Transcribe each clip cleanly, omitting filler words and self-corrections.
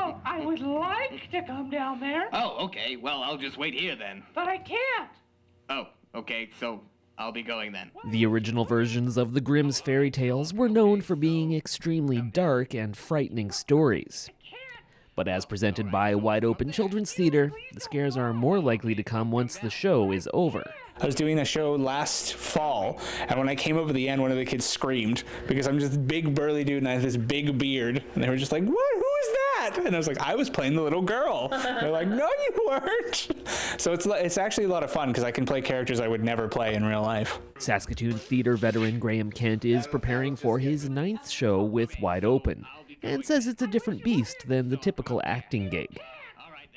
Well, I would like to come down there. Oh, okay. Well, I'll just wait here then. But I can't. Oh, okay. So I'll be going then. The original versions of the Grimm's fairy tales were known for being extremely dark and frightening stories. But as presented by Wide Open Children's Theater, the scares are more likely to come once the show is over. I was doing a show last fall, and when I came up at the end, one of the kids screamed because I'm just a big burly dude and I have this big beard, and they were just like, "What? Who is that?" And I was like, "I was playing the little girl." They're like, "No, you weren't." So it's actually a lot of fun because I can play characters I would never play in real life. Saskatoon theater veteran Graham Kent is preparing for his 9th show with Wide Open, and says it's a different beast than the typical acting gig.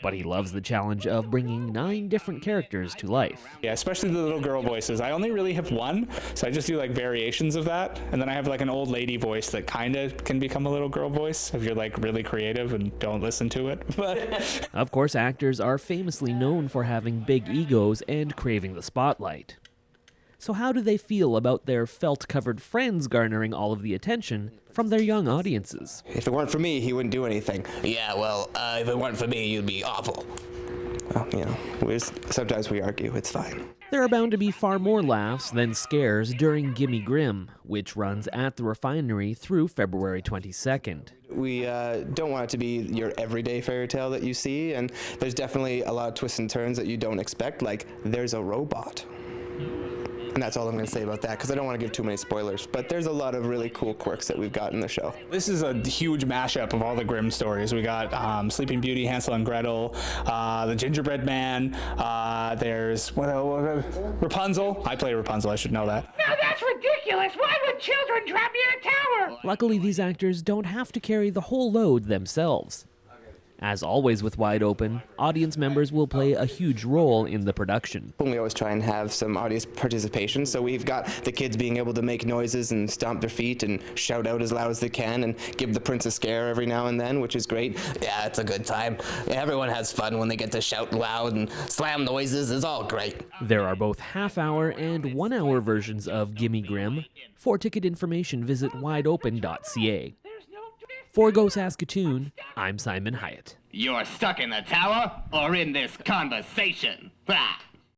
But he loves the challenge of bringing 9 different characters to life. Yeah, especially the little girl voices. I only really have one, so I just do like variations of that. And then I have like an old lady voice that kind of can become a little girl voice if you're like really creative and don't listen to it. But of course, actors are famously known for having big egos and craving the spotlight. So how do they feel about their felt-covered friends garnering all of the attention from their young audiences? If it weren't for me, he wouldn't do anything. Yeah, well, if it weren't for me, you'd be awful. Well, you know, sometimes we argue. It's fine. There are bound to be far more laughs than scares during Gimme Grimm, which runs at the Refinery through February 22nd. We don't want it to be your everyday fairy tale that you see, and there's definitely a lot of twists and turns that you don't expect, like there's a robot. And that's all I'm going to say about that, because I don't want to give too many spoilers. But there's a lot of really cool quirks that we've got in the show. this is a huge mashup of all the Grimm stories. We got Sleeping Beauty, Hansel and Gretel, the Gingerbread Man, there's Rapunzel. I play Rapunzel, I should know that. Now that's ridiculous. Why would children trap me in a tower? Luckily, these actors don't have to carry the whole load themselves. As always with Wide Open, audience members will play a huge role in the production. We always try and have some audience participation, so we've got the kids being able to make noises and stomp their feet and shout out as loud as they can and give the prince a scare every now and then, which is great. Yeah, it's a good time. Everyone has fun when they get to shout loud and slam noises. It's all great. There are both half-hour and one-hour versions of Gimme Grimm. For ticket information, visit wideopen.ca. For Go Saskatoon, I'm Simon Hyatt. You're stuck in the tower or in this conversation. Ah.